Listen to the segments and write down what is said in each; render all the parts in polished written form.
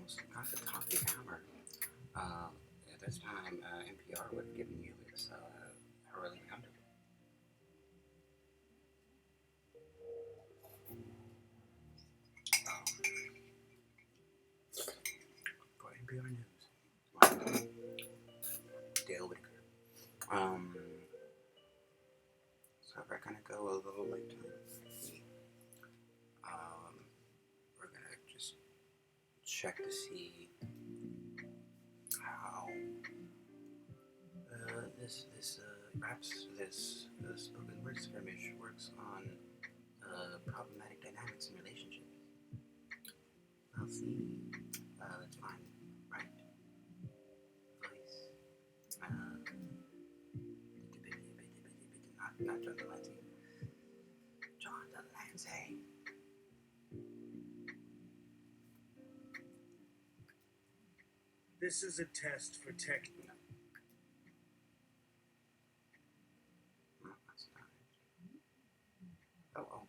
almost got the top of the hour. At this time, NPR would have given you its early roundup. For NPR News, Dale Whitaker. So we're gonna go a little late. We're gonna just check to see how this spoken word skirmish works on problematic dynamics in relationships. I'll see. Let's find right voice. Not John Delancey. John Delancey. This is a test for tech. No, that's not it. Oh.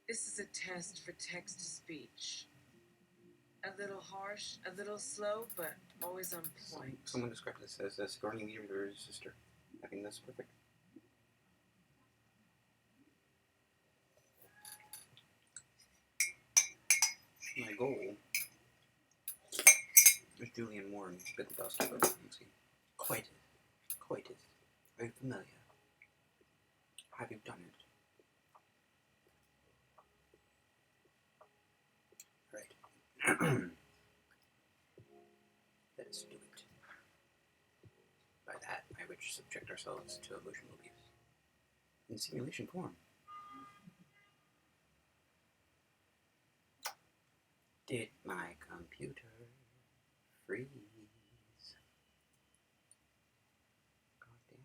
This is a test for text-to-speech. A little harsh, a little slow, but always on point. Someone described this as a scorning leader to his sister. I think that's perfect. My goal is Julian Moore and Billy Buster. Let's see. Coitus. Very familiar. Have you done it? Right. Let us do it. By that, I would subject ourselves to emotional abuse. In simulation form. Did my computer freeze? Goddamn.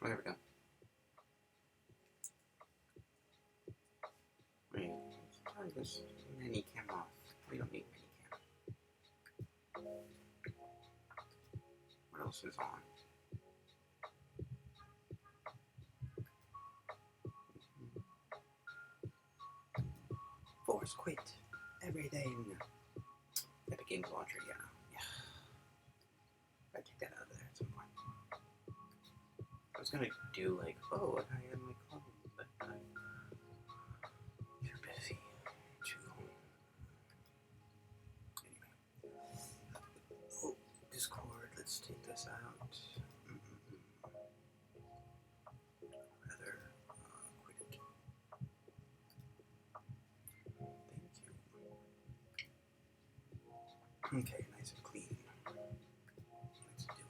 Oh, there we go. Wait, let's turn this mini cam off. We don't need mini cam. What else is on? Force quit. Everything. Epic Games Launcher, yeah. I take that out of there at some point. I was gonna do like, oh, I am my clone, but you're busy too. Anyway. Oh, Discord, let's take this out. Rather, quit it. Thank you. Okay, nice and clean. Let's do it.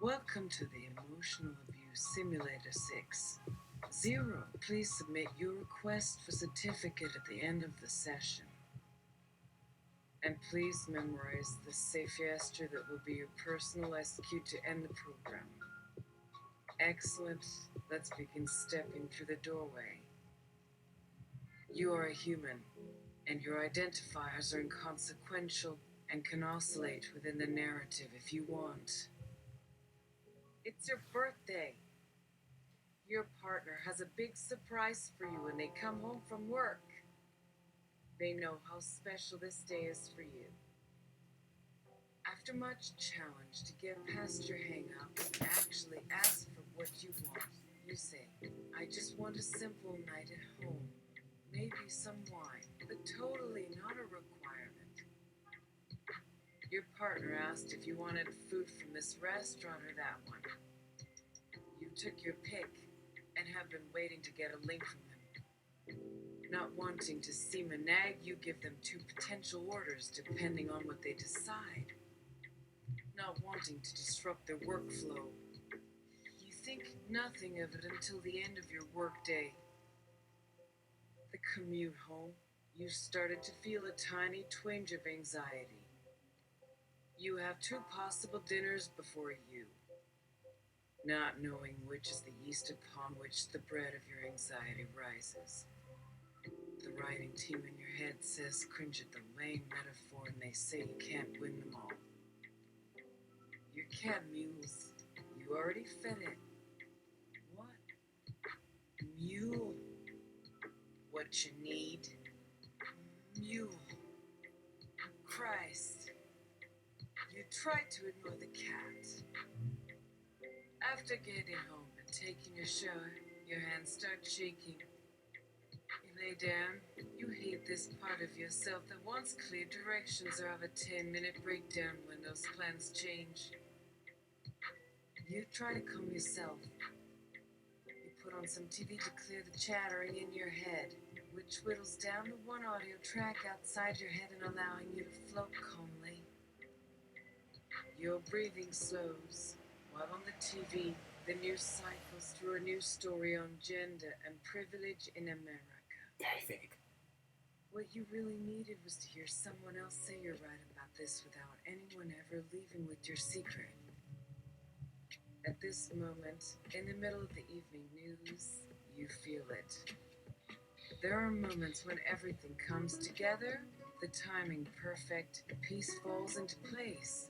Welcome to the Emotional Abuse Simulator 6. 0, please submit your request for certificate at the end of the session. And please memorize the safe gesture that will be your personal SQ to end the program. Excellent. Let's begin stepping through the doorway. You are a human, and your identifiers are inconsequential and can oscillate within the narrative if you want. It's your birthday. Your partner has a big surprise for you when they come home from work. They know how special this day is for you. After much challenge to get past your hang-up and actually ask for what you want, you say, I just want a simple night at home. Maybe some wine, but totally not a requirement. Your partner asked if you wanted food from this restaurant or that one. You took your pick and have been waiting to get a link from them. Not wanting to seem a nag, you give them 2 potential orders depending on what they decide. Not wanting to disrupt their workflow, you think nothing of it until the end of your workday. The commute home, you started to feel a tiny twinge of anxiety. You have 2 possible dinners before you. not knowing which is the yeast upon which the bread of your anxiety rises. The writing team in your head says cringe at the lame metaphor, and they say you can't win them all. Your cat mules. You already fed it. What? Mule. What you need? Mule. Christ. You tried to ignore the cat. After getting home and taking a shower, your hands start shaking. You lay down. You hate this part of yourself that wants clear directions or have a 10-minute breakdown when those plans change. You try to calm yourself. You put on some TV to clear the chattering in your head, which whittles down to one audio track outside your head and allowing you to float calmly. Your breathing slows, while on the TV, the news cycles through a new story on gender and privilege in America. Very vague. What you really needed was to hear someone else say you're right about this without anyone ever leaving with your secret. At this moment, in the middle of the evening news, you feel it. There are moments when everything comes together, the timing perfect, the piece falls into place.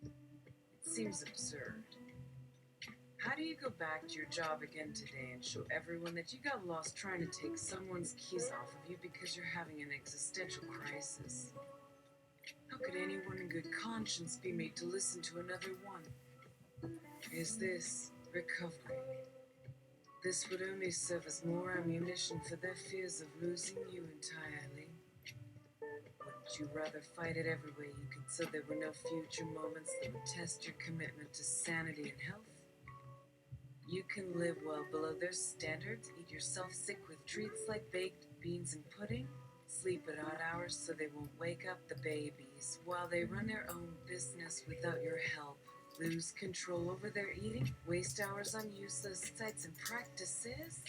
It seems absurd. How do you go back to your job again today and show everyone that you got lost trying to take someone's keys off of you because you're having an existential crisis? How could anyone in good conscience be made to listen to another one? Is this recovery? This would only serve as more ammunition for their fears of losing you entirely. Wouldn't you rather fight it every way you could so there were no future moments that would test your commitment to sanity and health? You can live well below their standards, eat yourself sick with treats like baked beans and pudding, sleep at odd hours so they won't wake up the babies while they run their own business without your help, lose control over their eating, waste hours on useless sites and practices.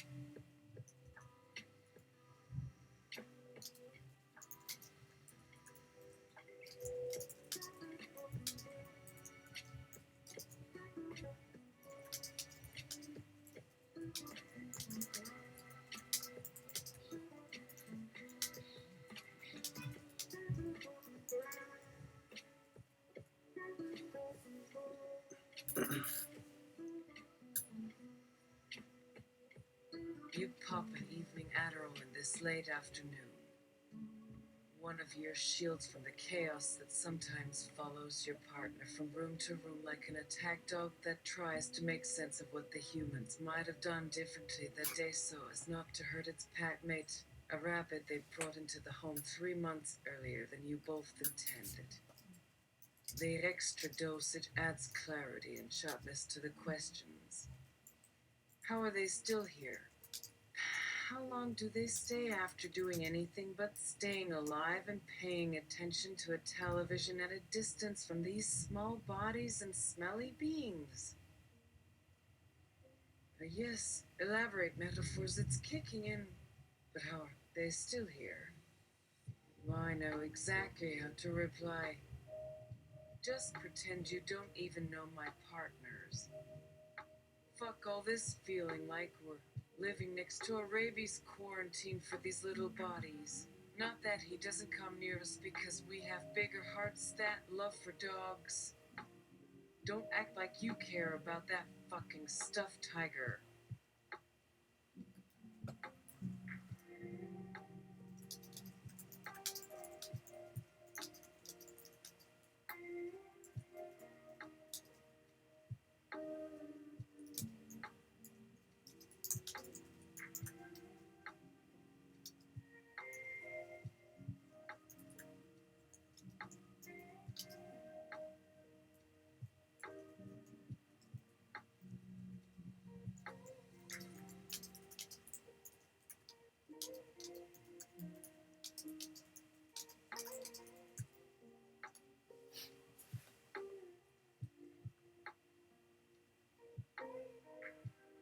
You pop an evening Adderall in this late afternoon. One of your shields from the chaos that sometimes follows your partner from room to room like an attack dog that tries to make sense of what the humans might have done differently that day so as not to hurt its pack mate, a rabbit they brought into the home 3 months earlier than you both intended. The extra dosage adds clarity and sharpness to the questions. How are they still here? How long do they stay after doing anything but staying alive and paying attention to a television at a distance from these small bodies and smelly beings? Yes, elaborate metaphors, it's kicking in. But how are they still here? Well, I know exactly how to reply. Just pretend you don't even know my partners. Fuck all this feeling like we're living next to a rabies quarantine for these little bodies. Not that he doesn't come near us because we have bigger hearts that love for dogs. Don't act like you care about that fucking stuffed tiger.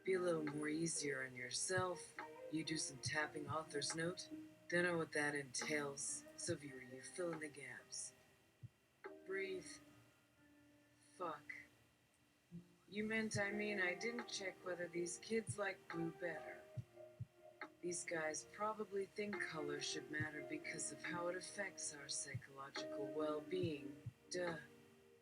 Be a little more easier on yourself. You do some tapping author's note. Don't know what that entails, so viewer, you fill in the gaps. Breathe. Fuck. You meant I didn't check whether these kids like blue better. These guys probably think color should matter because of how it affects our psychological well-being. Duh.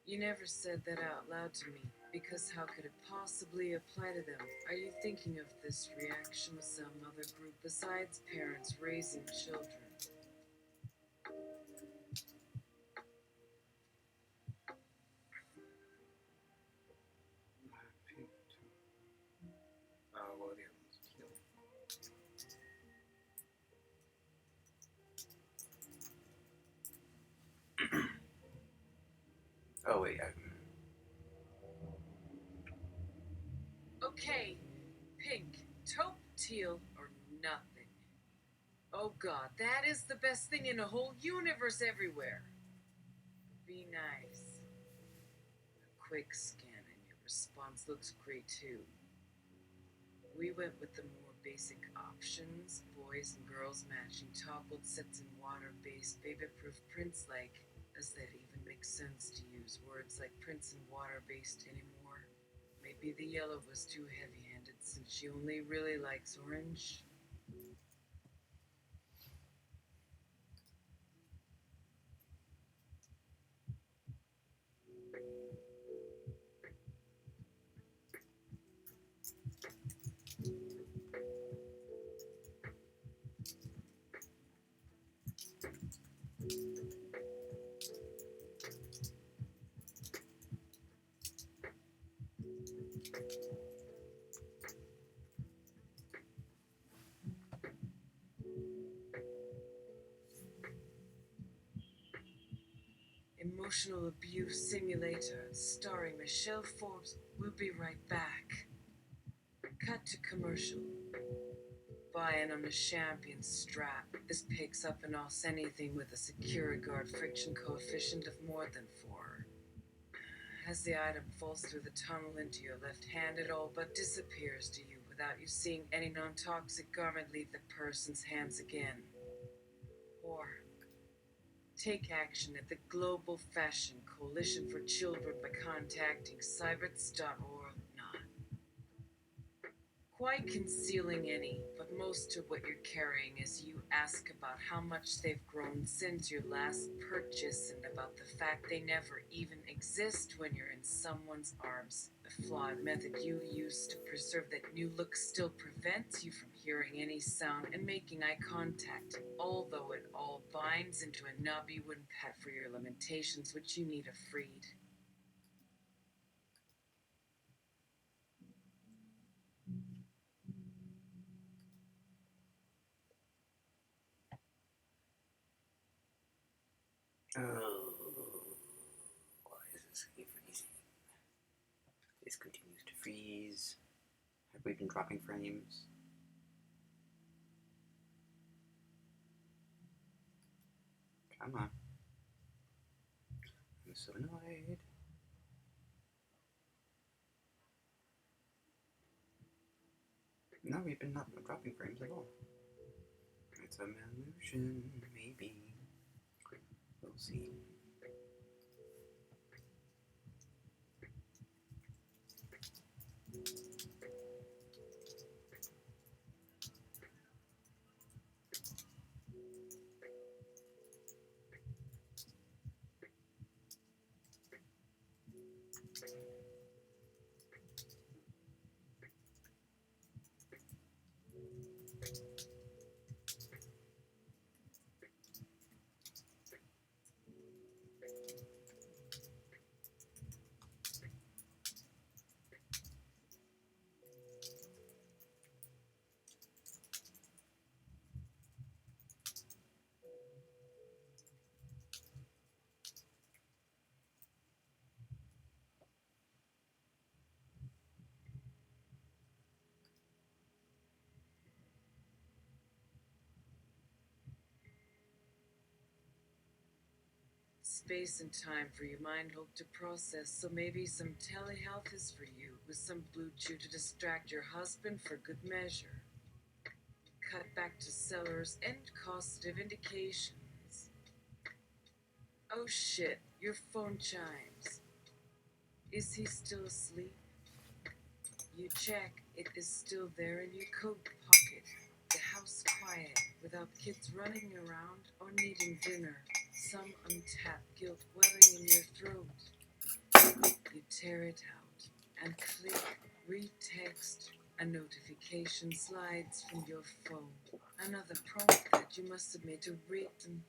You never said that out loud to me, because how could it possibly apply to them? Are you thinking of this reaction with some other group besides parents raising children? Well, the other one's teal. Oh, wait. Okay, pink, taupe, teal, or nothing. Oh god, that is the best thing in the whole universe everywhere. Be nice. A quick scan and your response looks great too. We went with the more basic options, boys and girls matching toppled sets and water-based baby-proof prints like, does that even make sense to use words like prints and water-based anymore? Maybe the yellow was too heavy-handed since she only really likes orange. Emotional Abuse Simulator, starring Michelle Forbes. We'll be right back. Cut to commercial. Buying on a champion strap. This picks up and offs anything with a Securiguard friction coefficient of more than 4. As the item falls through the tunnel into your left hand, it all but disappears to you without you seeing any non-toxic garment leave the person's hands again. Or take action at the Global Fashion Coalition for Children by contacting cyberts.org. Not quite concealing any, but most of what you're carrying as you ask about how much they've grown since your last purchase and about the fact they never even exist when you're in someone's arms. The flawed method you use to preserve that new look still prevents you from hearing any sound and making eye contact, although it all binds into a knobby wooden pad for your limitations which you need a freed. Oh, why is this freezing? This continues to freeze. Have we been dropping frames? Come on. I'm so annoyed. No, we've been not dropping frames at all. It's a malnutrition, maybe. We'll see. Space and time for your mind hope to process, so maybe some telehealth is for you, with some blue chew to distract your husband for good measure. Cut back to sellers and causative indications. Oh shit, your phone chimes. Is he still asleep? You check it is still there in your coat pocket. The house quiet, without kids running around or needing dinner. Some untapped guilt welling in your throat. You tear it out and click retext. A notification slides from your phone. Another prompt that you must submit a written.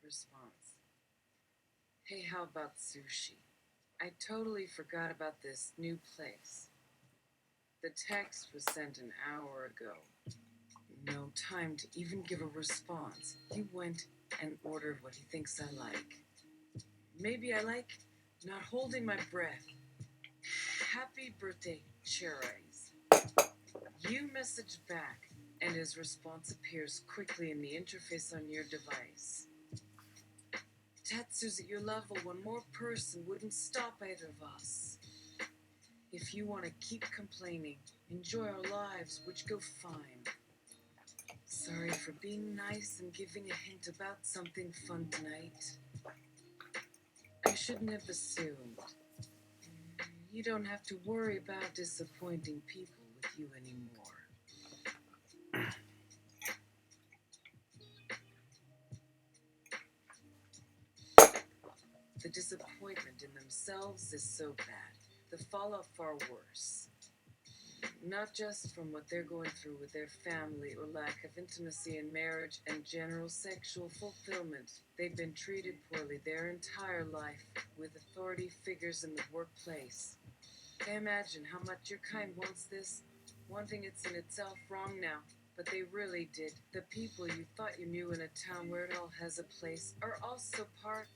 Response. Hey, how about sushi? I totally forgot about this new place. The text was sent an hour ago. No time to even give a response. He went and ordered what he thinks I like. Maybe I like not holding my breath. Happy birthday, cherries. You message back, and his response appears quickly in the interface on your device. Tetsu's at your level. One more person wouldn't stop either of us. If you want to keep complaining, enjoy our lives, which go fine. Sorry for being nice and giving a hint about something fun tonight. I shouldn't have assumed. You don't have to worry about disappointing people with you anymore. The disappointment in themselves is so bad. The fallout far worse. Not just from what they're going through with their family or lack of intimacy in marriage and general sexual fulfillment. They've been treated poorly their entire life with authority figures in the workplace. I imagine how much your kind wants this, wanting it's in itself wrong now, but they really did. The people you thought you knew in a town where it all has a place are also part.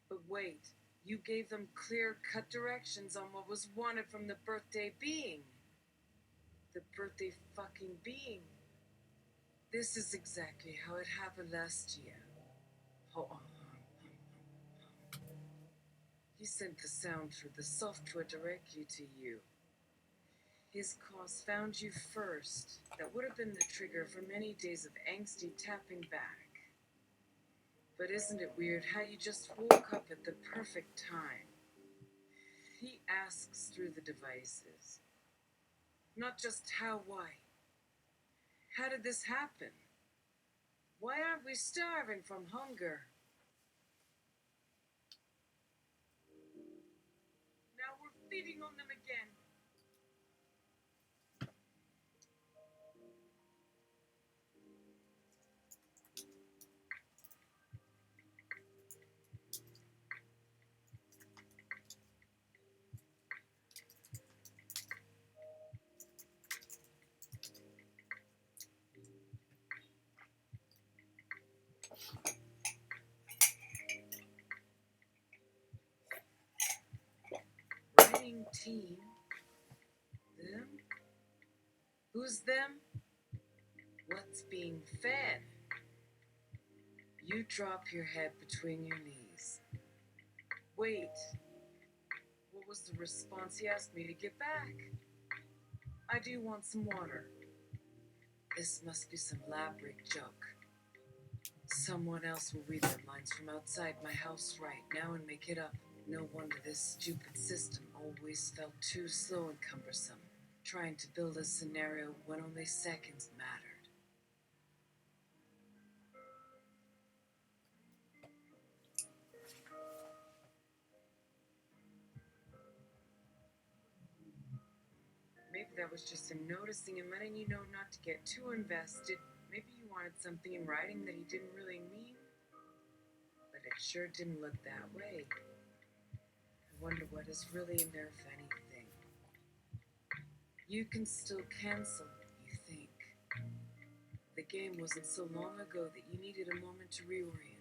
But wait, you gave them clear-cut directions on what was wanted from the birthday being. The birthday fucking being. This is exactly how it happened last year. He sent the sound through the software directly to you. His cause found you first. That would have been the trigger for many days of angsty tapping back. But isn't it weird how you just woke up at the perfect time? He asks through the devices. Not just how, why. How did this happen? Why aren't we starving from hunger? Now we're feeding on them again. Writing team. Them? Who's them? What's being fed? You drop your head between your knees. Wait. What was the response he asked me to get back? I do want some water. This must be some lab rig joke. Someone else will read their minds from outside my house right now and make it up. No wonder this stupid system always felt too slow and cumbersome, trying to build a scenario when only seconds mattered. Maybe that was just him noticing and letting you know not to get too invested. Maybe you wanted something in writing that he didn't really mean. But it sure didn't look that way. I wonder what is really in there, if anything. You can still cancel, you think. The game wasn't so long ago that you needed a moment to reorient.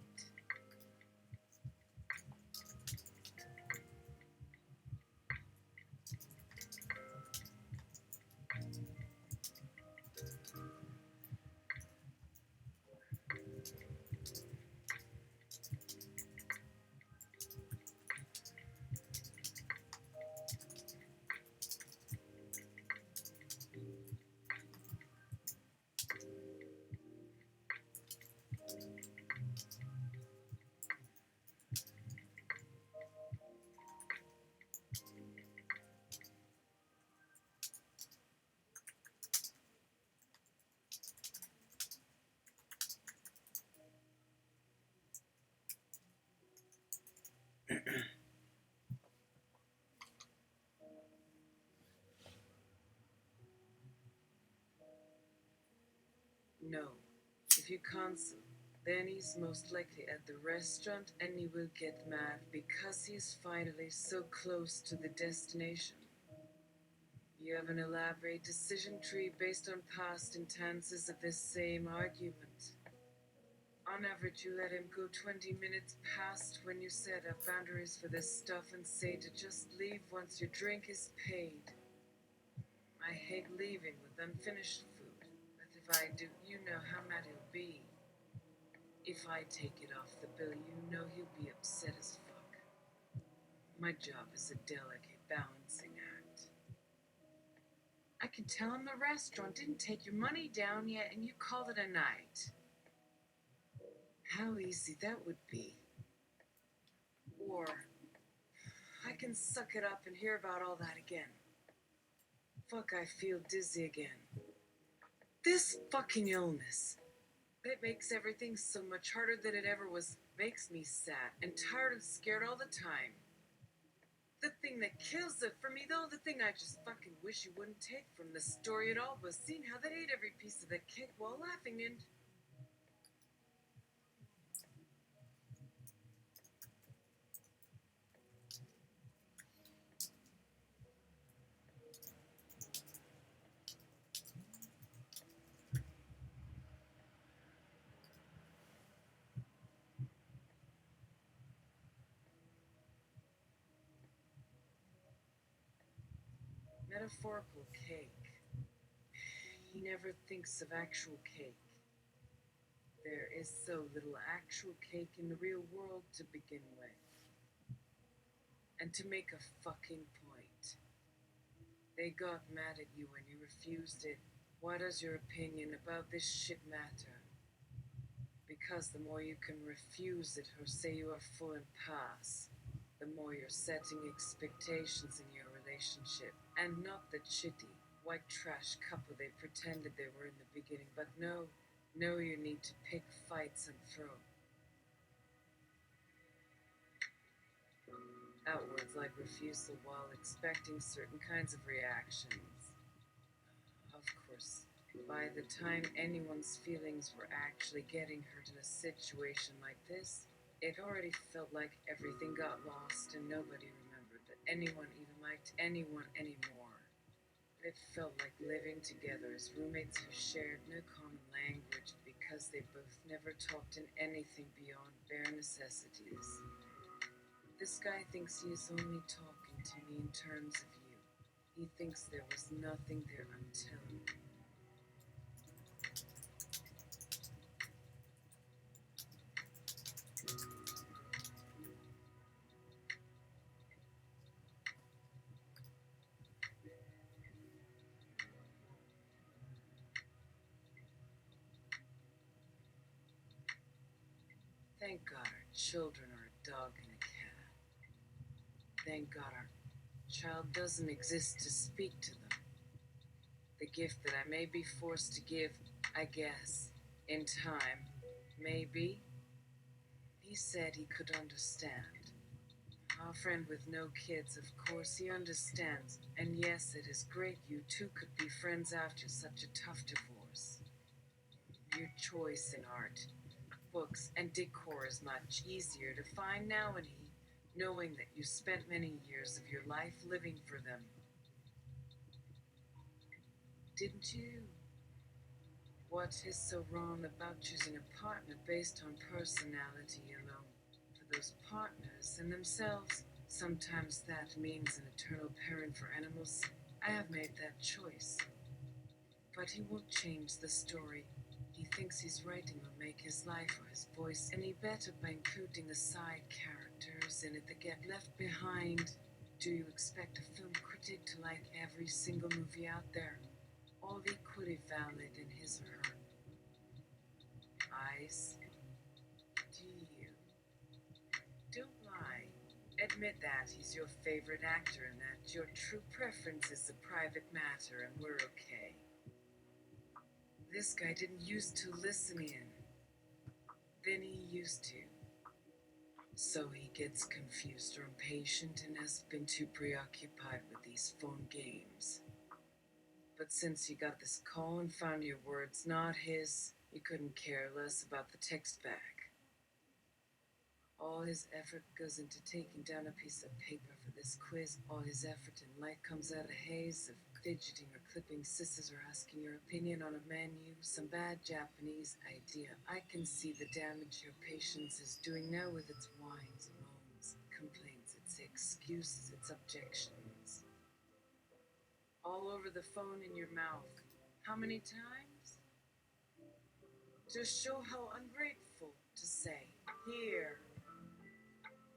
No. If you cancel, then he's most likely at the restaurant and he will get mad because he's finally so close to the destination. You have an elaborate decision tree based on past instances of this same argument. On average, you let him go 20 minutes past when you set up boundaries for this stuff and say to just leave once your drink is paid. I hate leaving with unfinished food, but if I do, you know how mad he'll be. If I take it off the bill, you know he'll be upset as fuck. My job is a delicate balancing act. I can tell him the restaurant didn't take your money down yet and you called it a night. How easy that would be. Or I can suck it up and hear about all that again. Fuck, I feel dizzy again. This fucking illness. It makes everything so much harder than it ever was. Makes me sad and tired and scared all the time. The thing that kills it for me, though, the thing I just fucking wish you wouldn't take from the story at all was seeing how they ate every piece of the cake while laughing and... Metaphorical cake. He never thinks of actual cake. There is so little actual cake in the real world to begin with. And to make a fucking point. They got mad at you when you refused it. Why does your opinion about this shit matter? Because the more you can refuse it or say you are full and pass, the more you're setting expectations in your relationship, and not the shitty, white trash couple they pretended they were in the beginning, but no, you need to pick fights and throw. Outwards like refusal while expecting certain kinds of reactions. Of course, by the time anyone's feelings were actually getting hurt in a situation like this, it already felt like everything got lost and nobody remembered that anyone even liked anyone anymore. It felt like living together as roommates who shared no common language. It'd be because they both never talked in anything beyond bare necessities. This guy thinks he is only talking to me in terms of you. He thinks there was nothing there until... Thank God our children are a dog and a cat. Thank God our child doesn't exist to speak to them. The gift that I may be forced to give, I guess, in time, maybe. He said he could understand. Our friend with no kids, of course, he understands. And yes, it is great you two could be friends after such a tough divorce. Your choice in art, books, and decor is much easier to find now, and he, knowing that you spent many years of your life living for them. Didn't you? What is so wrong about choosing a partner based on personality alone? For those partners and themselves, sometimes that means an eternal parent for animals. I have made that choice. But he won't change the story. He thinks his writing will make his life or his voice any better by including the side characters in it that get left behind. Do you expect a film critic to like every single movie out there? All equally valid in his or her eyes? Do you? Don't lie. Admit that he's your favorite actor and that your true preference is a private matter, and we're okay. This guy didn't used to listen in. Then he used to. So he gets confused or impatient and has been too preoccupied with these phone games. But since you got this call and found your words not his, you couldn't care less about the text back. All his effort goes into taking down a piece of paper for this quiz. All his effort in life comes out a haze of fidgeting or clipping scissors or asking your opinion on a menu, some bad Japanese idea. I can see the damage your patience is doing now with its whines, moans, complaints, its excuses, its objections. All over the phone in your mouth. How many times? To show how ungrateful to say, here.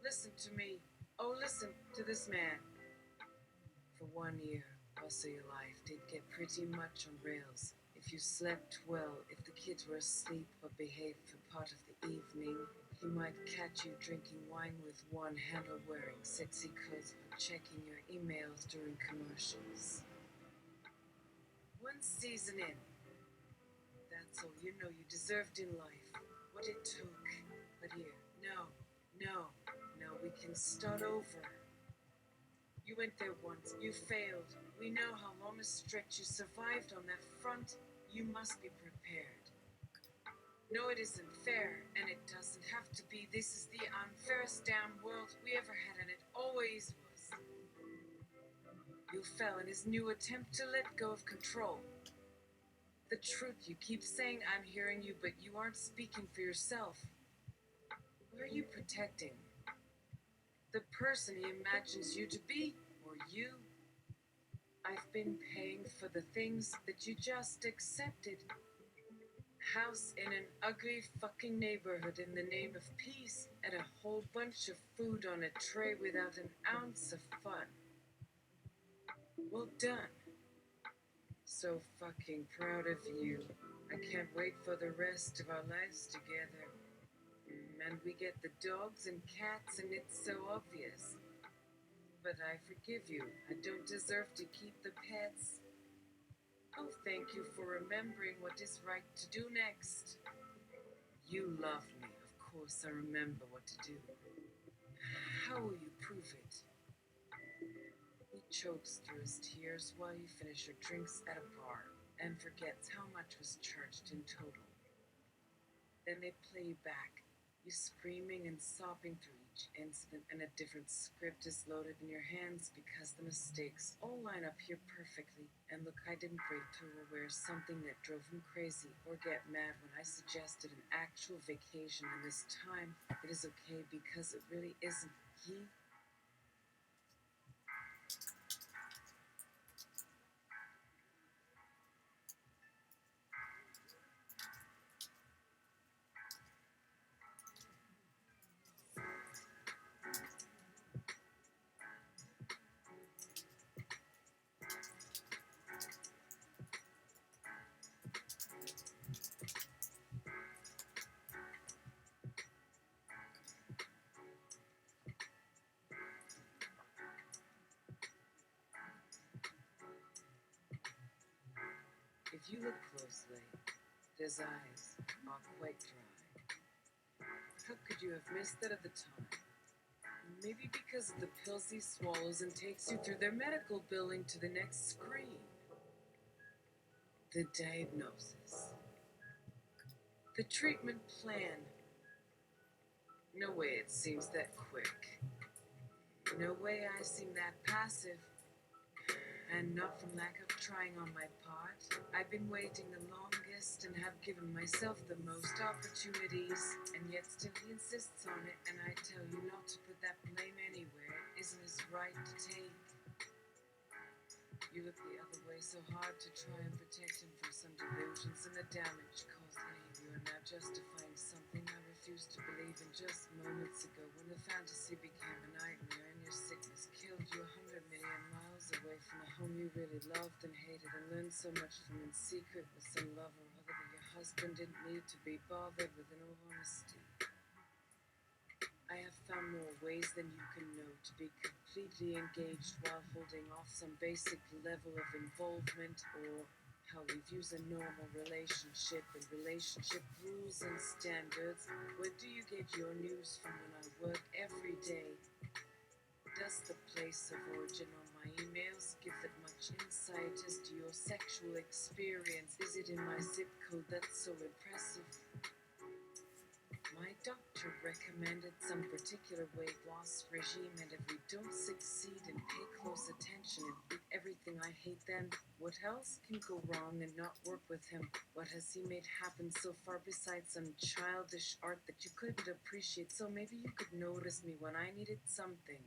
Listen to me. Oh, listen to this man. For 1 year, also your life did get pretty much on rails. If you slept well, if the kids were asleep or behaved for part of the evening, he might catch you drinking wine with one hand or wearing sexy clothes or checking your emails during commercials. One season in, that's all you know you deserved in life. What it took. But here, no, we can start over. You went there once, you failed. We know how long a stretch you survived on that front. You must be prepared. No, it isn't fair, and it doesn't have to be. This is the unfairest damn world we ever had, and it always was. You fell in his new attempt to let go of control. The truth, you keep saying I'm hearing you, but you aren't speaking for yourself. What are you protecting? The person he imagines you to be, or you? I've been paying for the things that you just accepted. House in an ugly fucking neighborhood in the name of peace, and a whole bunch of food on a tray without an ounce of fun. Well done. So fucking proud of you. I can't wait for the rest of our lives together. And we get the dogs and cats, and it's so obvious. But I forgive you. I don't deserve to keep the pets. Oh, thank you for remembering what is right to do next. You love me. Of course I remember what to do. How will you prove it? He chokes through his tears while you finish your drinks at a bar and forgets how much was charged in total. Then they play you back. You screaming and sobbing through each incident, and a different script is loaded in your hands because the mistakes all line up here perfectly. And look, I didn't break through or wear something that drove him crazy or get mad when I suggested an actual vacation, and this time it is okay because it really isn't. He If you look closely, his eyes are quite dry. How could you have missed that at the time? Maybe because of the pills he swallows and takes you through their medical billing to the next screen. The diagnosis. The treatment plan. No way it seems that quick. No way I seem that passive. And not from lack of trying on my part. I've been waiting the longest and have given myself the most opportunities, and yet still he insists on it, and I tell you not to put that blame anywhere. It isn't his right to take. You look the other way so hard to try and protect him from some delusions and the damage caused any of you are now justifying something I refused to believe in just moments ago when the fantasy became a nightmare and your sickness killed you 100 million miles away from a home you really loved and hated and learned so much from in secret with some lover or other that your husband didn't need to be bothered with, in all honesty. I have found more ways than you can know to be completely engaged while holding off some basic level of involvement, or how we use a normal relationship and relationship rules and standards. Where do you get your news from when I work every day? Does the place of origin on my emails give that much insight as to your sexual experience? Is it in my zip code that's so impressive? My doctor recommended some particular weight loss regime, and if we don't succeed and pay close attention and eat everything I hate, then what else can go wrong and not work with him? What has he made happen so far besides some childish art that you couldn't appreciate? So maybe you could notice me when I needed something.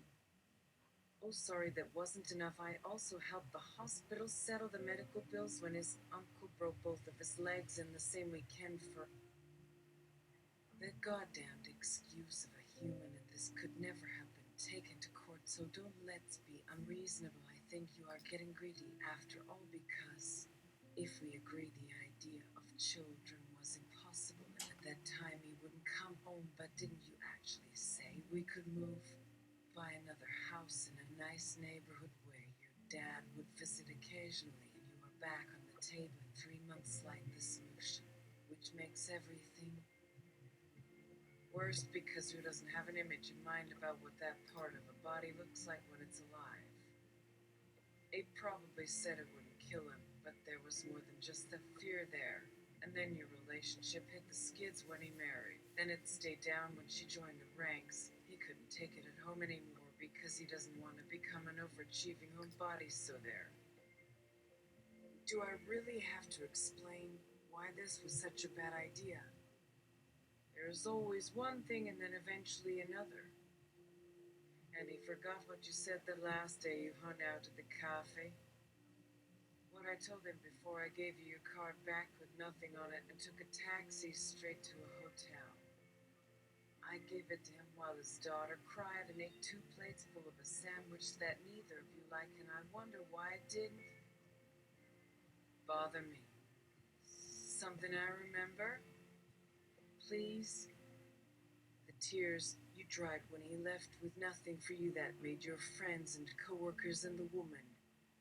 Oh, sorry, that wasn't enough. I also helped the hospital settle the medical bills when his uncle broke both of his legs in the same weekend for the goddamned excuse of a human, and this could never have been taken to court, so don't let's be unreasonable. I think you are getting greedy after all, because if we agree the idea of children was impossible, and at that time he wouldn't come home, but didn't you actually say we could move? Buy another house in a nice neighborhood where your dad would visit occasionally, and you are back on the table in 3 months like the solution, which makes everything worse because who doesn't have an image in mind about what that part of a body looks like when it's alive? It probably said it wouldn't kill him, but there was more than just the fear there. And then your relationship hit the skids when he married. Then it stayed down when she joined the ranks. He couldn't take it at home anymore because he doesn't want to become an overachieving homebody, so there. Do I really have to explain why this was such a bad idea? There's always one thing and then eventually another. And he forgot what you said the last day you hung out at the cafe. What I told him before I gave you your card back with nothing on it and took a taxi straight to a hotel. I gave it to him while his daughter cried and ate 2 plates full of a sandwich that neither of you liked, and I wonder why it didn't bother me. Something I remember? Please? The tears you dried when he left with nothing for you that made your friends and coworkers, and the woman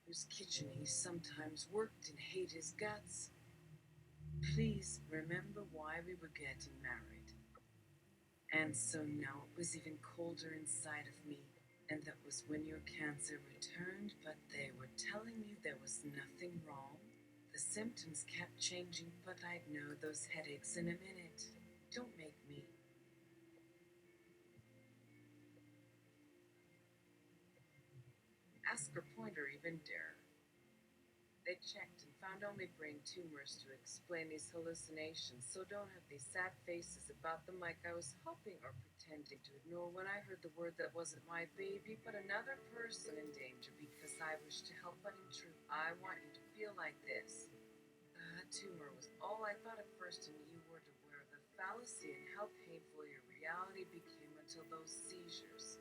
whose kitchen he sometimes worked and hate his guts. Please remember why we were getting married. And so now it was even colder inside of me, and that was when your cancer returned, but they were telling you there was nothing wrong. The symptoms kept changing, but I'd know those headaches in a minute. Don't make me. ask or point or even dare. They checked and found only brain tumors to explain these hallucinations, so don't have these sad faces about them like I was hoping or pretending to ignore when I heard the word that wasn't my baby, but another person in danger because I wish to help, but in truth, I want you to feel like this. A tumor was all I thought at first, and you were aware of the fallacy and how painful your reality became until those seizures.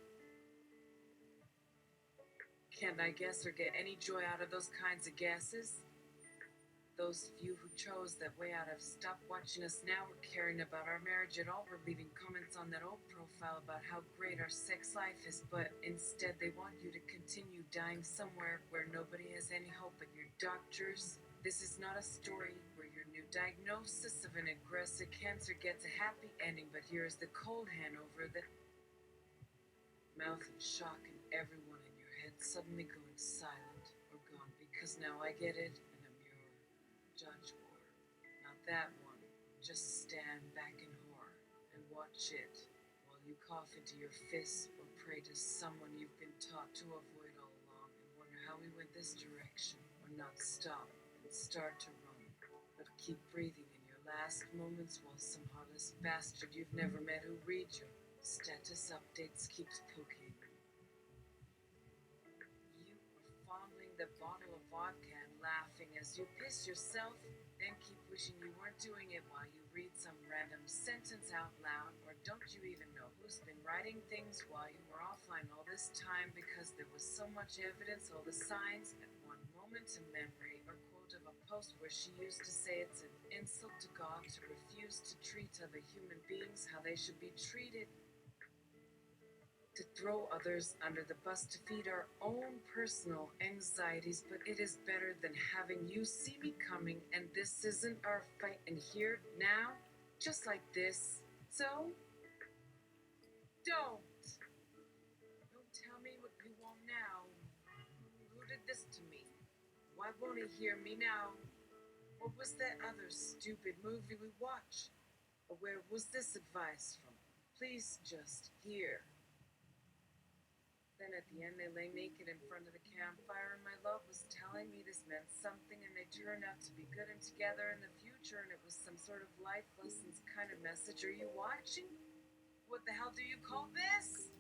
Can't I guess or get any joy out of those kinds of guesses? Those few who chose that way out have stopped watching us now or caring about our marriage at all. We're leaving comments on that old profile about how great our sex life is, but instead they want you to continue dying somewhere where nobody has any hope but your doctors. This is not a story where your new diagnosis of an aggressive cancer gets a happy ending, but here is the cold handover, the mouth in shock, and everyone in your head suddenly going silent or gone, because now I get it, and I'm your judge, or not that one. Just stand back in horror and watch it while you cough into your fists or pray to someone you've been taught to avoid all along and wonder how we went this direction, or not stop and start to run, but keep breathing in your last moments while some heartless bastard you've never met who reads your status updates keeps poking. You are fondling the bottle of vodka and laughing as you piss yourself, then keep wishing you weren't doing it while you read some random sentence out loud, or don't you even know who's been writing things while you were offline all this time because there was so much evidence, all the signs, at one moment a memory or quote of a post where she used to say it's an insult to God to refuse to treat other human beings how they should be treated, to throw others under the bus to feed our own personal anxieties, but it is better than having you see me coming and this isn't our fight, and here, now, just like this. So, don't tell me what you want now. Who did this to me? Why won't he hear me now? What was that other stupid movie we watched? Or where was this advice from? Please just hear. Then at the end they lay naked in front of the campfire, and my love was telling me this meant something, and they turned out to be good and together in the future, and it was some sort of life lessons kind of message. Are you watching? What the hell do you call this?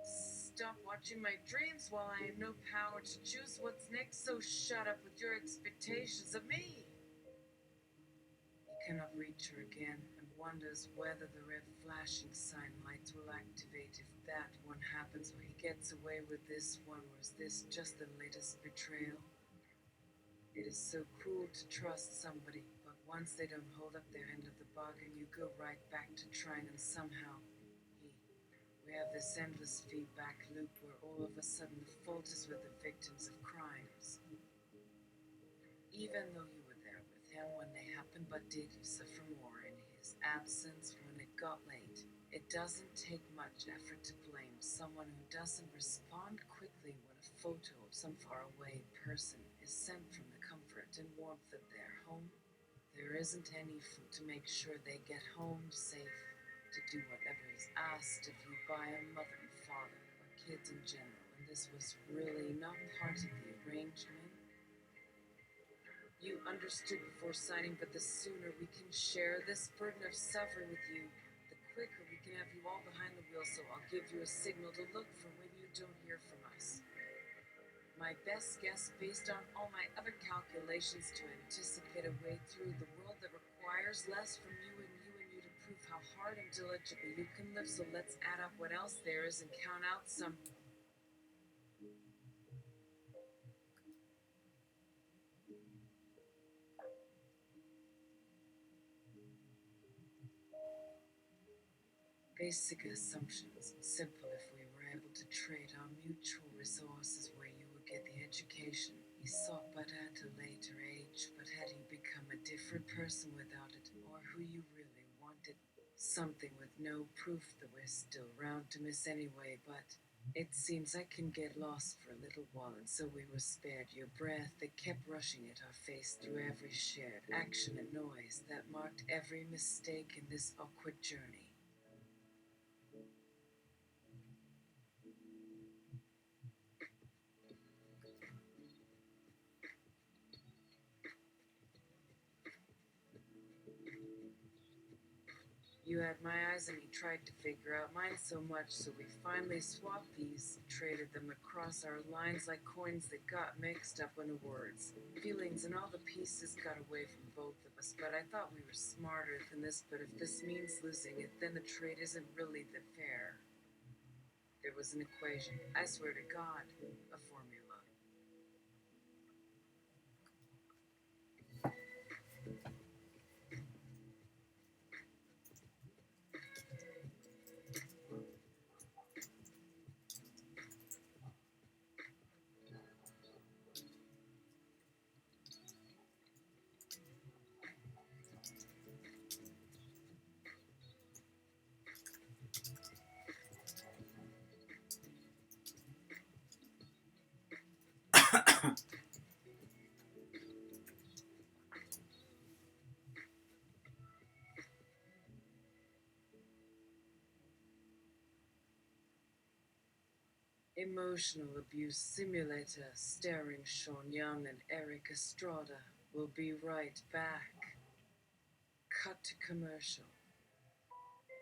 Stop watching my dreams while I have no power to choose what's next, so shut up with your expectations of me. He cannot reach her again and wonders whether the red flashing sign lights will activate if that one happens, or he gets away with this one, or is this just the latest betrayal? It is so cruel to trust somebody, but once they don't hold up their end of the bargain, you go right back to trying, and somehow we have this endless feedback loop where all of a sudden the fault is with the victims of crimes. Even though you were there with him when they happened, but did you suffer more in his absence when it got late? It doesn't take much effort to blame someone who doesn't respond quickly when a photo of some faraway person is sent from the comfort and warmth of their home. There isn't any food to make sure they get home safe, to do whatever is asked of you by a mother and father, or kids in general, and this was really not part of the arrangement. You understood before signing, but the sooner we can share this burden of suffering with you, the quicker we can have you all behind the wheel, so I'll give you a signal to look for when you don't hear from us. My best guess, based on all my other calculations, to anticipate a way through the world that requires less from you and you to prove how hard and diligently you can live, so let's add up what else there is and count out some. Basic assumptions, simple if we were able to trade our mutual resources, where you would get the education you sought but at a later age, but had you become a different person without it, or who you really wanted, something with no proof that we're still around to miss anyway, but it seems I can get lost for a little while, and so we were spared your breath that kept rushing at our face through every shared action and noise that marked every mistake in this awkward journey. You had my eyes and he tried to figure out mine so much, so we finally swapped these, traded them across our lines like coins that got mixed up into words. Feelings and all the pieces got away from both of us, but I thought we were smarter than this, but if this means losing it, then the trade isn't really that fair. There was an equation, I swear to God, a formula. Emotional Abuse Simulator starring Sean Young and Eric Estrada will be right back. Cut to commercial.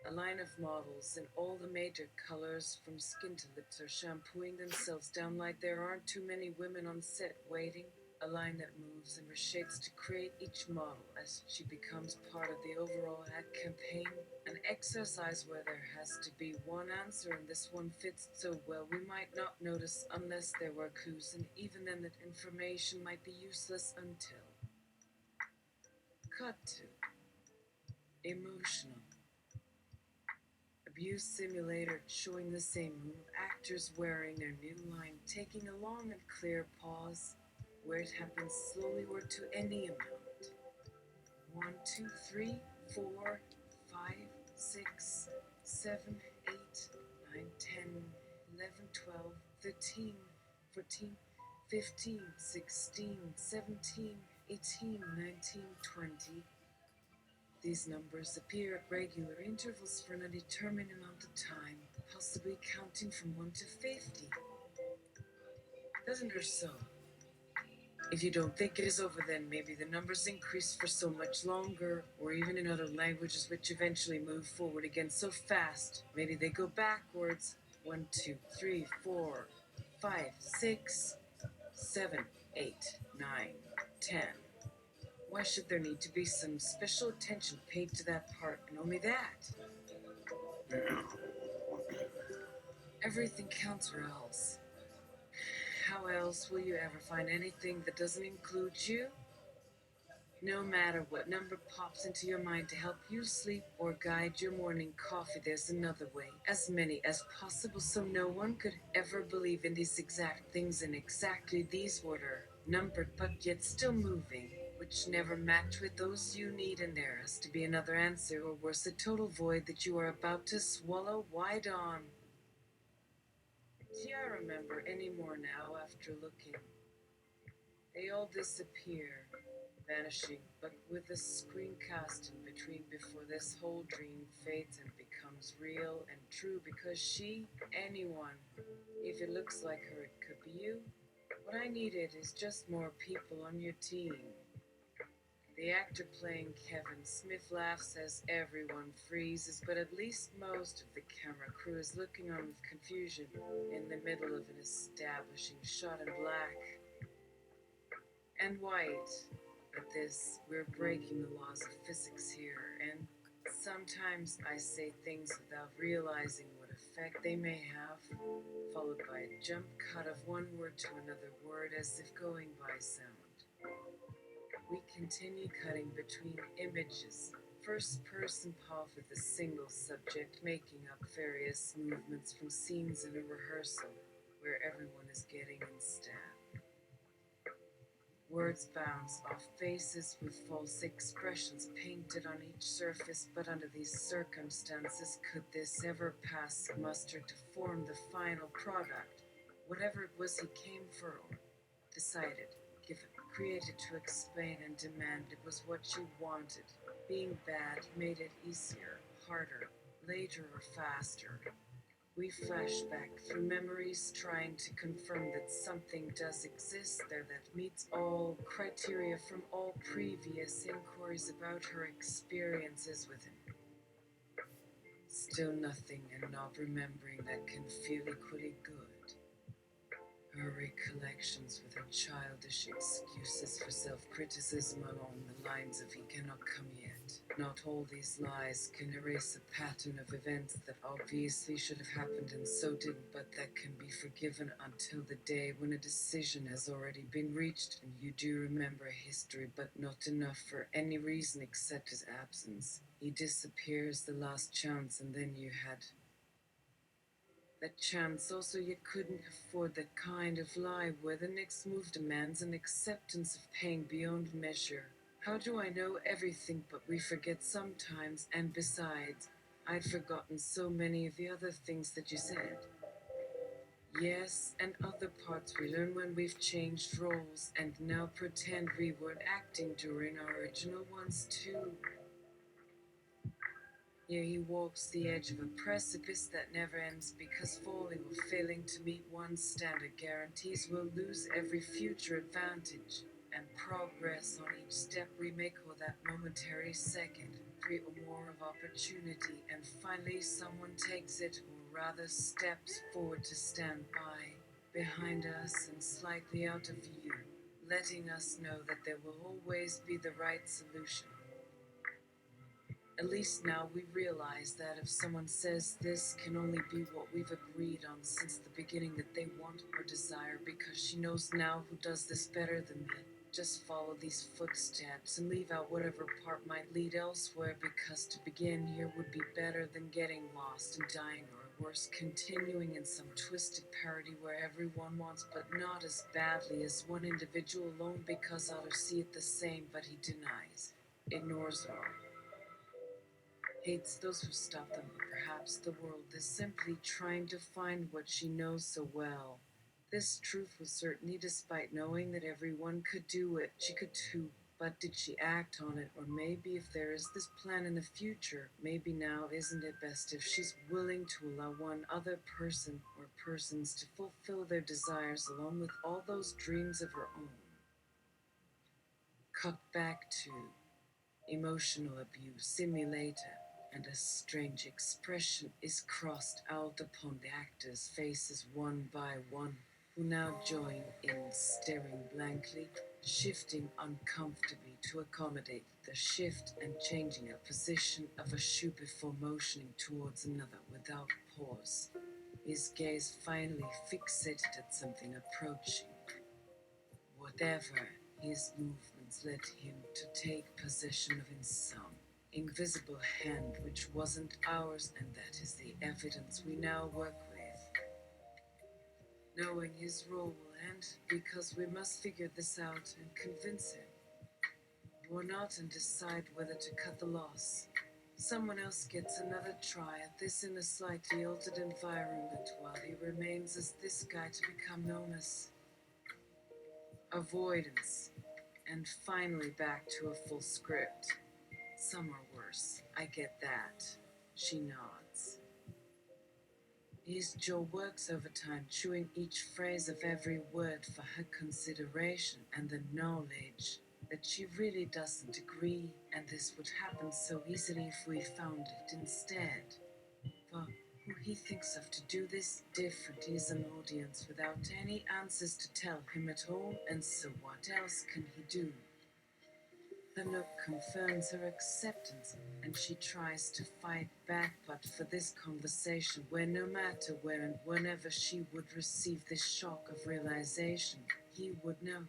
A line of models in all the major colors from skin to lips are shampooing themselves down like there aren't too many women on set waiting. A line that moves and reshapes to create each model as she becomes part of the overall ad campaign. An exercise where there has to be one answer and this one fits so well we might not notice unless there were clues, and even then that information might be useless until. Cut to emotional abuse simulator showing the same move, actors wearing their new line, taking a long and clear pause where it happens slowly or to any amount. 1, 2, 3, 4, 5, 6, 7, 8, 9, 10, 11, 12, 13, 14, 15, 16, 17, 18, 19, 20. These numbers appear at regular intervals for an undetermined amount of time, possibly counting from 1 to 50. Doesn't or so? If you don't think it is over, then maybe the numbers increase for so much longer, or even in other languages which eventually move forward again so fast, maybe they go backwards. 1, 2, 3, 4, 5, 6, 7, 8, 9, 10. Why should there need to be some special attention paid to that part, and only that? Everything counts or else. How else will you ever find anything that doesn't include you? No matter what number pops into your mind to help you sleep or guide your morning coffee, there's another way. As many as possible, so no one could ever believe in these exact things in exactly these order. Numbered but yet still moving, which never match with those you need, and there has to be another answer, or worse, a total void that you are about to swallow wide on. Do I remember any more now after looking? They all disappear, vanishing, but with a screencast in between before this whole dream fades and becomes real and true, because she, anyone, if it looks like her, it could be you. What I needed is just more people on your team. The actor playing Kevin Smith laughs as everyone freezes, but at least most of the camera crew is looking on with confusion in the middle of an establishing shot in black and white. At this, we're breaking the laws of physics here, and sometimes I say things without realizing what effect they may have, followed by a jump cut of one word to another word as if going by sound. We continue cutting between images, first-person POV with a single subject, making up various movements from scenes in a rehearsal, where everyone is getting in step. Words bounce off faces with false expressions painted on each surface, but under these circumstances, could this ever pass muster to form the final product? Whatever it was he came for, or decided, given, created to explain and demand, it was what you wanted. Being bad made it easier, harder, later, or faster. We flash back through memories, trying to confirm that something does exist there that meets all criteria from all previous inquiries about her experiences with him. still nothing, and not remembering that can feel equally good. Her recollections with her childish excuses for self-criticism along the lines of he cannot come yet. Not all these lies can erase a pattern of events that obviously should have happened and so didn't, but that can be forgiven until the day when a decision has already been reached and you do remember history, but not enough for any reason except his absence. He disappears the last chance, and then you had that chance. Also, you couldn't afford that kind of lie where the next move demands an acceptance of pain beyond measure. How do I know everything, but we forget sometimes, and besides, I'd forgotten so many of the other things that you said. Yes, and other parts we learn when we've changed roles and now pretend we weren't acting during our original ones too. Here he walks the edge of a precipice that never ends because falling or failing to meet one standard guarantees we'll lose every future advantage and progress on each step we make, or that momentary second, 3 or more of opportunity, and finally someone takes it, or rather steps forward to stand behind us and slightly out of view, letting us know that there will always be the right solution. At least now we realize that if someone says this can only be what we've agreed on since the beginning that they want or desire, because she knows now who does this better than me. Just follow these footsteps and leave out whatever part might lead elsewhere, because to begin here would be better than getting lost and dying, or worse, continuing in some twisted parody where everyone wants but not as badly as one individual alone because others see it the same, but he denies, ignores it all. Hates those who stop them, but perhaps the world is simply trying to find what she knows so well. This truth was certainly, despite knowing that everyone could do it, she could too. But did she act on it? Or maybe if there is this plan in the future, maybe now isn't it best if she's willing to allow one other person or persons to fulfill their desires along with all those dreams of her own? Cut back to emotional abuse simulator, and a strange expression is crossed out upon the actors' faces one by one, who now join in staring blankly, shifting uncomfortably to accommodate the shift and changing a position of a shoe before motioning towards another without pause, his gaze finally fixated at something approaching. Whatever his movements led him to take possession of in some invisible hand which wasn't ours, and that is the evidence we now work with. Knowing his role will end because we must figure this out and convince him, or not, and decide whether to cut the loss. Someone else gets another try at this in a slightly altered environment while he remains as this guy to become known as avoidance, and finally back to a full script. Some are worse, I get that. She nods. His jaw works overtime, chewing each phrase of every word for her consideration and the knowledge that she really doesn't agree, and this would happen so easily if we found it instead. For who he thinks of to do this different is an audience without any answers to tell him at all, and so what else can he do? The look confirms her acceptance, and she tries to fight back, but for this conversation where no matter where and whenever she would receive this shock of realization, he would know.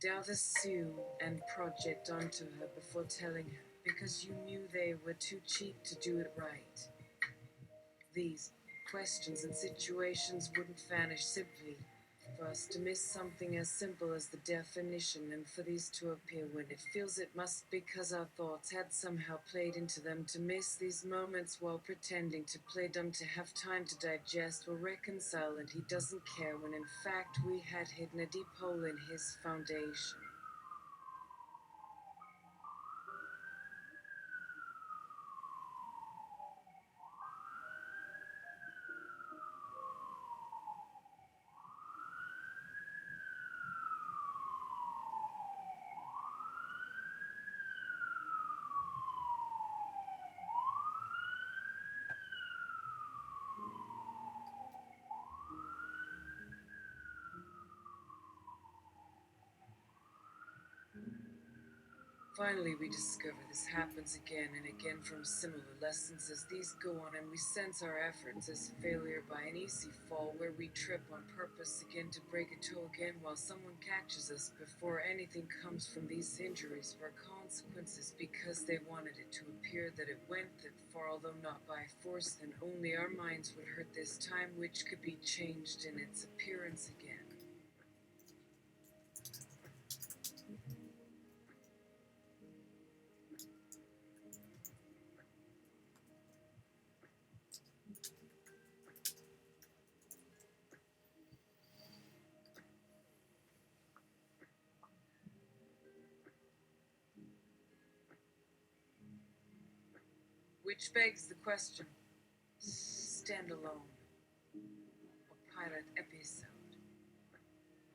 Doubt assume and project onto her before telling her, because you knew they were too cheap to do it right. These questions and situations wouldn't vanish simply for us to miss something as simple as the definition, and for these to appear when it feels it must because our thoughts had somehow played into them, to miss these moments while pretending to play dumb to have time to digest or reconcile, and he doesn't care when in fact we had hidden a deep hole in his foundation. Finally, we discover this happens again and again from similar lessons as these go on, and we sense our efforts as failure by an easy fall where we trip on purpose again to break a toe again while someone catches us before anything comes from these injuries were consequences because they wanted it to appear that it went that far, although not by force, then only our minds would hurt this time, which could be changed in its appearance again. Which begs the question, standalone or pilot episode.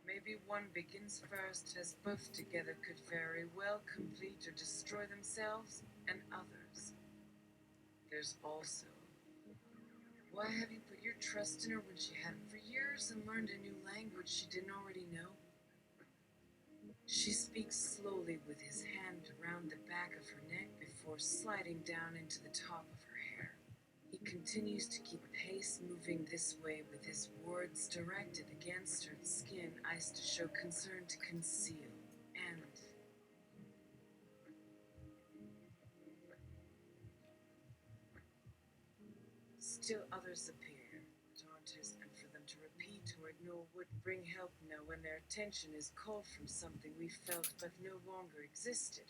Maybe one begins first, as both together could very well complete or destroy themselves and others. There's also, why have you put your trust in her when she hadn't for years and learned a new language she didn't already know? She speaks slowly with his hand around the back of her neck before sliding down into the top of her hair. He continues to keep pace, moving this way with his words directed against her skin, eyes to show concern, to conceal, and still others appear, taunters, and for them to repeat or ignore wouldn't bring help now when their attention is called from something we felt but no longer existed.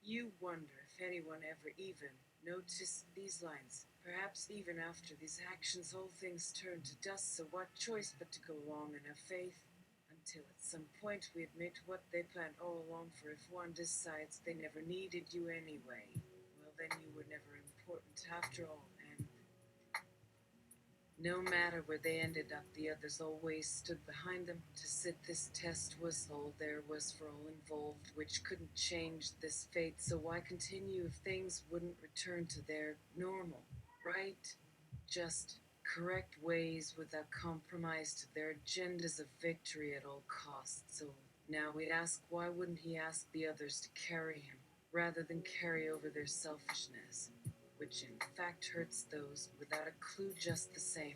You wonder if anyone ever even noticed these lines, perhaps even after these actions all things turn to dust, so what choice but to go along in a faith until at some point we admit what they planned all along, for if one decides they never needed you anyway, well then you were never important after all, and no matter where they ended up, the others always stood behind them. To sit this test was all there was for all involved, which couldn't change this fate, so why continue if things wouldn't return to their normal, right, just correct ways without compromise to their agendas of victory at all costs? So now we ask, why wouldn't he ask the others to carry him, rather than carry over their selfishness, which in fact hurts those without a clue just the same?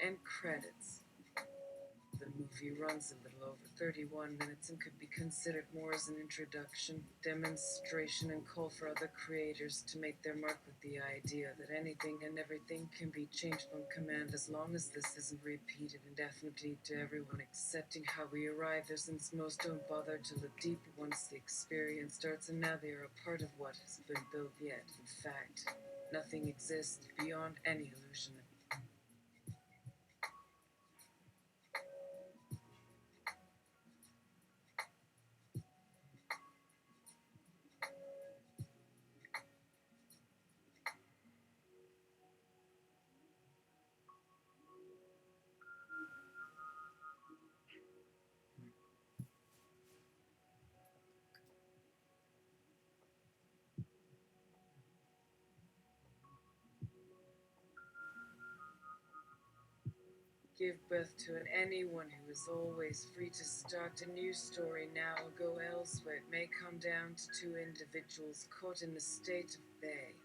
And credits. The movie runs a little over 31 minutes and could be considered more as an introduction, demonstration, and call for other creators to make their mark with the idea that anything and everything can be changed on command as long as this isn't repeated indefinitely to everyone, accepting how we arrive there, since most don't bother to look deeper once the experience starts, and now they are a part of what has been built yet. In fact, nothing exists beyond any illusion. Give birth to anyone who is always free to start a new story now or go elsewhere. It may come down to two individuals caught in the state of they.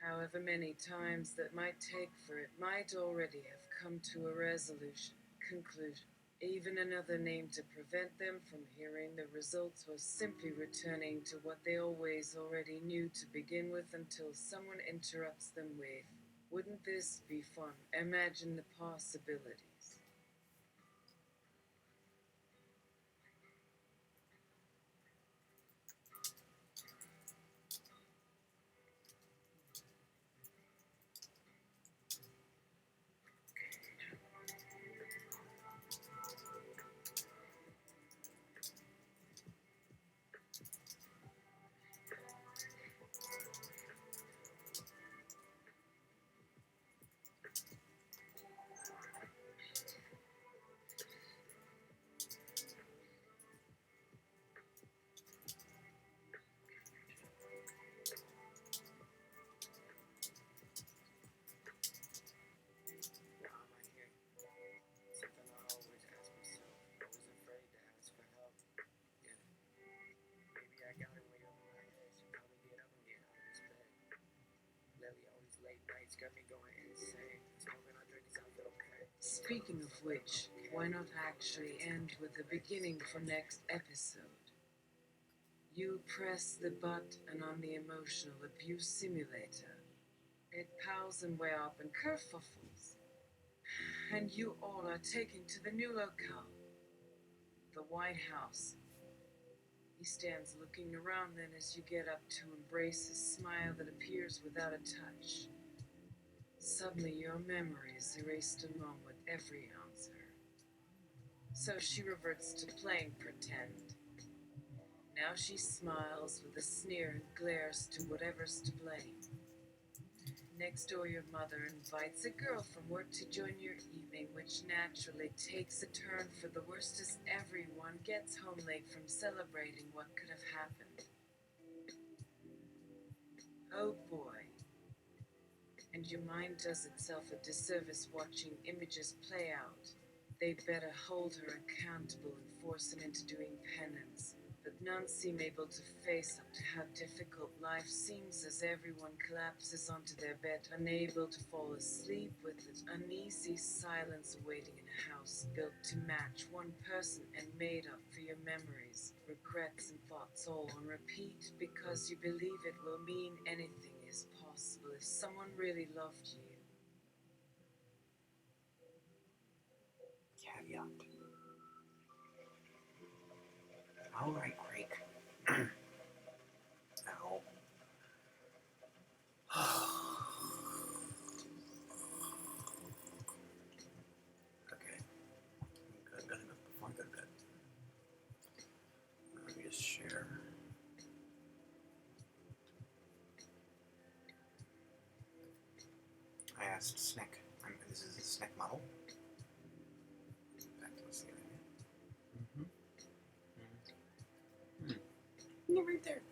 However many times that might take, for it might already have come to a resolution, conclusion, even another name to prevent them from hearing the results, was simply returning to what they always already knew to begin with, until someone interrupts them with, Wouldn't this be fun? Imagine the possibilities. Now I'm right here. Something I always ask myself. I was afraid to ask for help. Yeah. Maybe I got it way over my head. Should probably get up and get out of this bed. Lately, all these late nights got me going insane. Smoking on drinks, I feel okay. Speaking of which, why not actually end with the beginning for next episode? You press the button on the emotional abuse simulator. It pals and way up and kerfuffles. And you all are taken to the new locale, the White House. He stands looking around then as you get up to embrace a smile that appears without a touch. Suddenly your memory is erased along with every answer. So she reverts to playing pretend. Now she smiles with a sneer and glares to whatever's to blame. Next door, your mother invites a girl from work to join your evening, which naturally takes a turn for the worst as everyone gets home late from celebrating what could have happened. Oh boy. And your mind does itself a disservice watching images play out. They better hold her accountable and force him into doing penance. But none seem able to face up to how difficult life seems as everyone collapses onto their bed, unable to fall asleep with an uneasy silence awaiting in a house built to match one person and made up for your memories, regrets and thoughts all on repeat because you believe it will mean anything is possible if someone really loved you. Caveat. All right, Craig. Ow. Okay. Good enough before I go to bed. Let me just share. I asked Snick. This is a Snick model. Back to the ceiling. You're right there.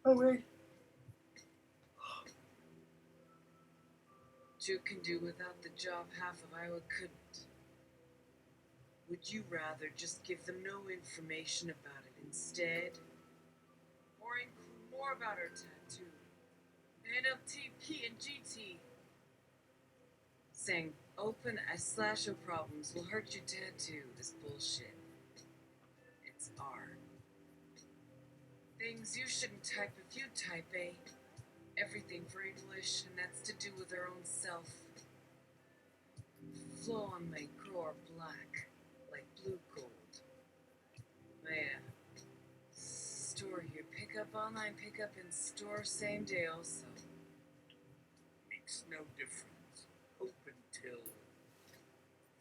Oh, wait. Two can do without the job half of Iowa couldn't. Would you rather just give them no information about it instead? Or include more about her tattoo? NLTP and GT. Saying open a slash of problems will hurt your tattoo is bullshit. It's R. Things you shouldn't type if you type A. Everything for English, and that's to do with their own self. Flow on my core black, like blue gold. My store here, pick up online, pick up in store, same day also. Makes no difference. Open till.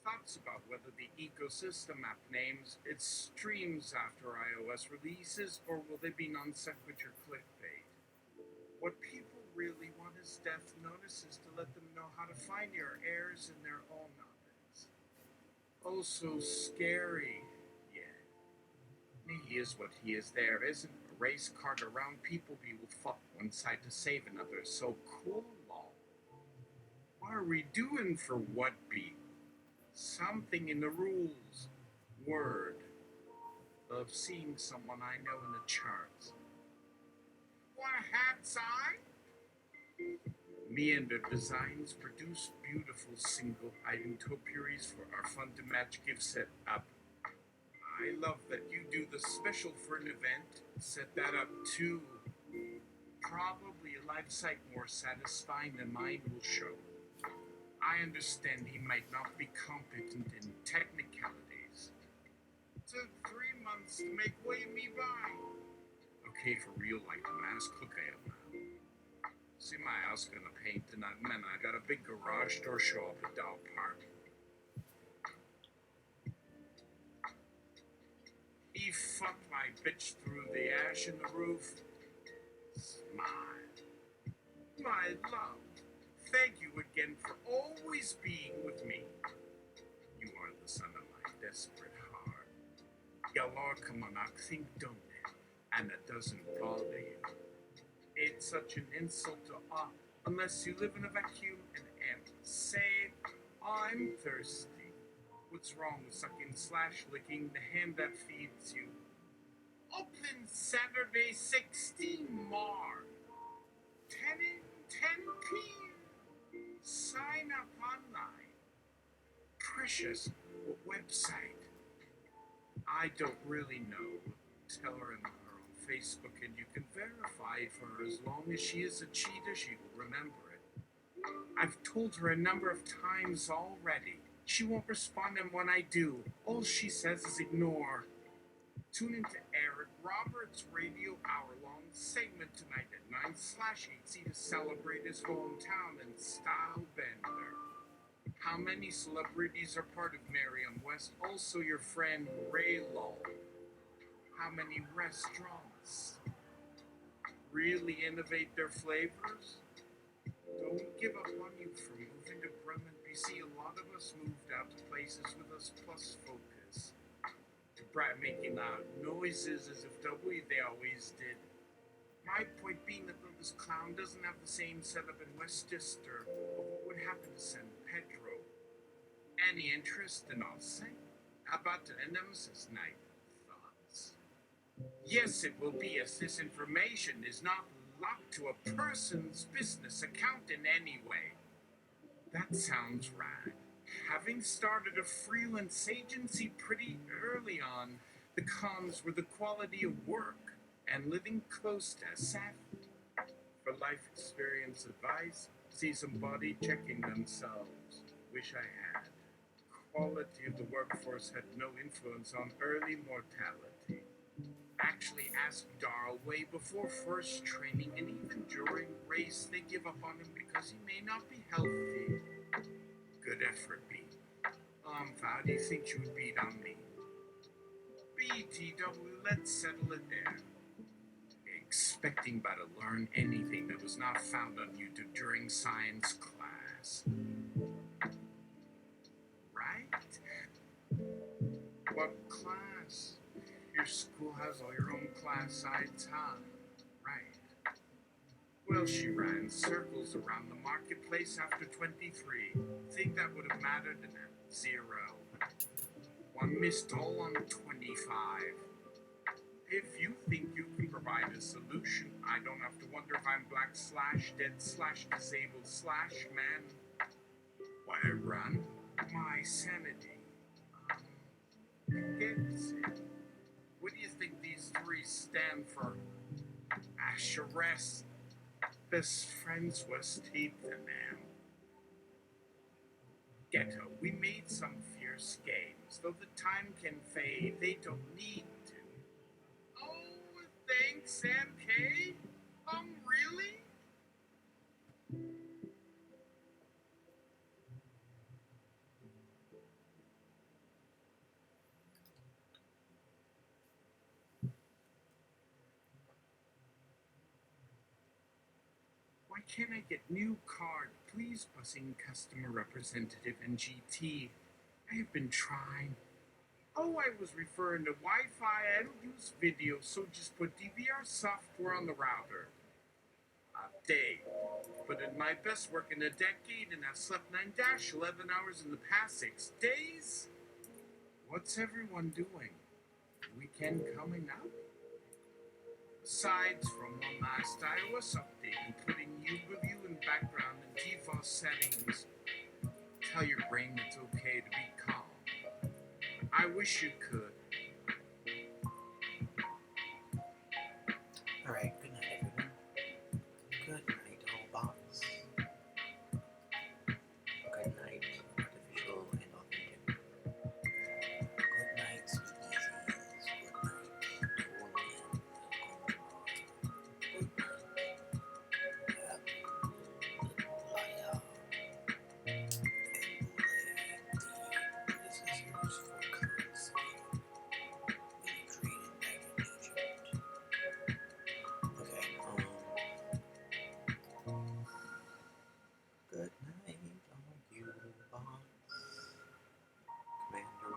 Thoughts about whether the ecosystem app names its streams after iOS releases, or will they be non sequitur clickbait? What people really want is depth notices to let them know how to find your errors in their own knowledge. Also scary, yeah. He is what he is there, isn't a race card around people we will fuck one side to save another, so cool lol. What are we doing for what be? Something in the rules. Word. Of seeing someone I know in the charts. Want a hat sign? Meander Designs produce beautiful single item topiaries for our fun to match gift set up. I love that you do the special for an event. Set that up too. Probably a life site more satisfying than mine will show. I understand he might not be competent in technicalities. Took 3 months to make way me by. Okay, for real, like the mask, look at him now. See my house gonna paint tonight, man. I got a big garage door show up at Dog Park. He fucked my bitch through the ash in the roof. Smile. My love, thank you again for always being with me. You are the son of my desperate heart. Y'all come on, I think, don't it? And it doesn't bother you. It's such an insult to all, unless you live in a vacuum and am say, I'm thirsty. What's wrong with sucking / licking the hand that feeds you? Open Saturday 16 Mar. 10 p.m. Sign up online. Precious, what website? I don't really know. Tell her in her own Facebook and you can verify for her as long as she is a cheater, she will remember it. I've told her a number of times already. She won't respond, and when I do, all she says is ignore. Tune into Eric Roberts' radio hour-long segment tonight at 9/8 to celebrate his hometown and style bender. How many celebrities are part of Merriam West? Also your friend Ray Lowell. How many restaurants really innovate their flavors? Don't give up on you for moving to Bremen, BC. A lot of us moved out to places with us plus focus. Making loud noises as if they always did. My point being that though this clown doesn't have the same setup in Westchester, what would happen to San Pedro? Any interest in all say? How about the nemesis night? Thoughts? Yes, it will be, as this information is not locked to a person's business account in any way. That sounds rad. Having started a freelance agency pretty early on, the cons were the quality of work and living close to Seth. For life experience advice, see somebody checking themselves. Wish I had. Quality of the workforce had no influence on early mortality. Actually asked Darl way before first training, and even during race they give up on him because he may not be healthy. Good effort, B. How do you think you would beat on me? BTW, let's settle it there. Expecting but to learn anything that was not found on YouTube during science class. Right? What class? Your school has all your own class sides, huh? Right. Well, she ran circles around the marketplace after 23. Think that would have mattered in her? 0. One missed all on 25. If you think you can provide a solution, I don't have to wonder if I'm black / dead / disabled / man. Why I run? My sanity. Gets it. What do you think these 3 stand for? Asheress. Best friends was steeped in them. Ghetto, we made some fierce games. Though the time can fade, they don't need to. Oh, thanks, MK? Really? Why can't I get new card? Please, buzzing customer representative and GT. I have been trying. Oh, I was referring to Wi-Fi. I don't use video, so just put DVR software on the router. Update. Put in my best work in a decade and I've slept 9-11 hours in the past 6 days. What's everyone doing? Weekend coming up? Aside from one last iOS update and putting U-Review in background and default settings, tell your brain it's okay to be calm. I wish you could.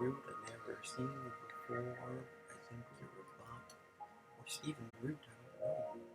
Root I've never seen before. I think you're a bot. Or Stephen Root, I don't know.